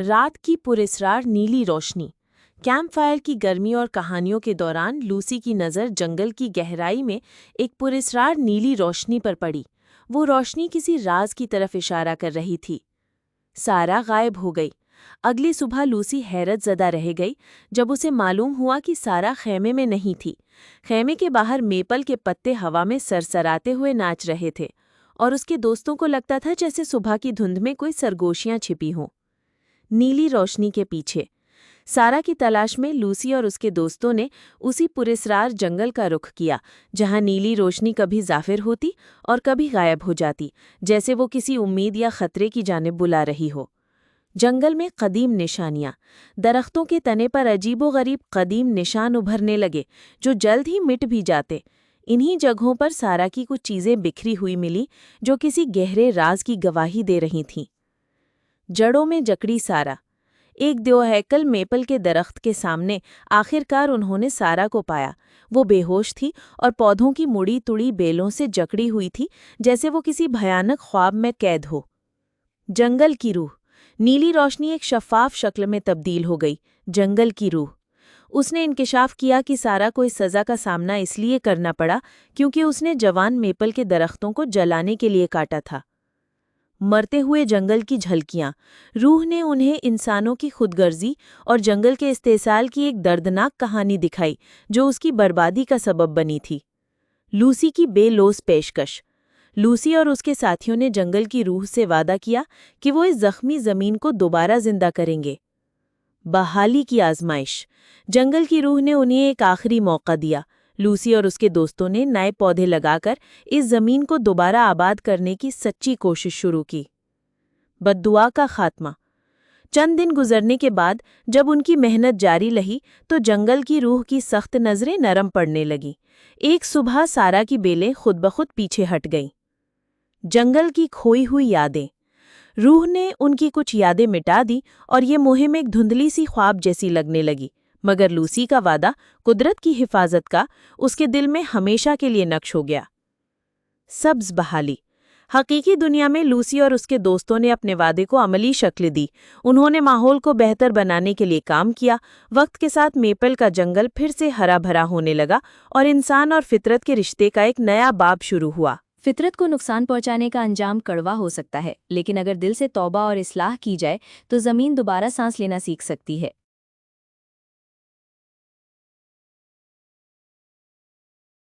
رات کی پراسرار نیلی روشنی۔ کیمپ فائر کی گرمی اور کہانیوں کے دوران لوسی کی نظر جنگل کی گہرائی میں ایک پراسرار نیلی روشنی پر پڑی۔ وہ روشنی کسی راز کی طرف اشارہ کر رہی تھی۔ سارا غائب ہو گئی۔ اگلی صبح لوسی حیرت زدہ رہ گئی جب اسے معلوم ہوا کہ سارا خیمے میں نہیں تھی۔ خیمے کے باہر میپل کے پتے ہوا میں سرسراتے ہوئے ناچ رہے تھے اور اس کے دوستوں کو لگتا تھا جیسے صبح کی دھند میں کوئی سرگوشیاں چھپی ہوں۔ نیلی روشنی کے پیچھے سارا کی تلاش میں لوسی اور اس کے دوستوں نے اسی پراسرار جنگل کا رخ کیا جہاں نیلی روشنی کبھی ظاہر ہوتی اور کبھی غائب ہو جاتی، جیسے وہ کسی امید یا خطرے کی جانب بلا رہی ہو۔ جنگل میں قدیم نشانیاں، درختوں کے تنے پر عجیب و غریب قدیم نشان ابھرنے لگے جو جلد ہی مٹ بھی جاتے۔ انہی جگہوں پر سارا کی کچھ چیزیں بکھری ہوئی ملی جو کسی گہرے راز کی گواہی دے رہی تھیں۔ جڑوں میں جکڑی سارا۔ ایک دیوہیکل میپل کے درخت کے سامنے آخر کار انہوں نے سارا کو پایا۔ وہ بے ہوش تھی اور پودوں کی مڑی تڑی بیلوں سے جکڑی ہوئی تھی جیسے وہ کسی بھیانک خواب میں قید ہو۔ جنگل کی روح۔ نیلی روشنی ایک شفاف شکل میں تبدیل ہو گئی۔ جنگل کی روح۔ اس نے انکشاف کیا کہ سارا کو اس سزا کا سامنا اس لیے کرنا پڑا کیونکہ اس نے جوان میپل کے درختوں کو جلانے کے لیے کاٹا تھا۔ مرتے ہوئے جنگل کی جھلکیاں۔ روح نے انہیں انسانوں کی خود غرضی اور جنگل کے استحصال کی ایک دردناک کہانی دکھائی جو اس کی بربادی کا سبب بنی تھی۔ لوسی کی بے لوث پیشکش۔ لوسی اور اس کے ساتھیوں نے جنگل کی روح سے وعدہ کیا کہ وہ اس زخمی زمین کو دوبارہ زندہ کریں گے۔ بحالی کی آزمائش۔ جنگل کی روح نے انہیں ایک آخری موقع دیا۔ لوسی اور اس کے دوستوں نے نئے پودے لگا کر اس زمین کو دوبارہ آباد کرنے کی سچی کوشش شروع کی۔ بددعا کا خاتمہ۔ چند دن گزرنے کے بعد جب ان کی محنت جاری رہی تو جنگل کی روح کی سخت نظریں نرم پڑنے لگیں۔ ایک صبح سارا کی بیلیں خود بخود پیچھے ہٹ گئیں۔ جنگل کی کھوئی ہوئی یادیں۔ روح نے ان کی کچھ یادیں مٹا دی اور یہ مہم ایک دھندلی سی خواب جیسی لگنے لگی، مگر لوسی کا وعدہ قدرت کی حفاظت کا اس کے دل میں ہمیشہ کے لیے نقش ہو گیا۔ سبز بحالی۔ حقیقی دنیا میں لوسی اور اس کے دوستوں نے اپنے وعدے کو عملی شکل دی۔ انہوں نے ماحول کو بہتر بنانے کے لیے کام کیا۔ وقت کے ساتھ میپل کا جنگل پھر سے ہرا بھرا ہونے لگا اور انسان اور فطرت کے رشتے کا ایک نیا باب شروع ہوا۔ فطرت کو نقصان پہنچانے کا انجام کڑوا ہو سکتا ہے، لیکن اگر دل سے توبہ اور اصلاح کی جائے تو زمین دوبارہ سانس لینا سیکھ سکتی ہے۔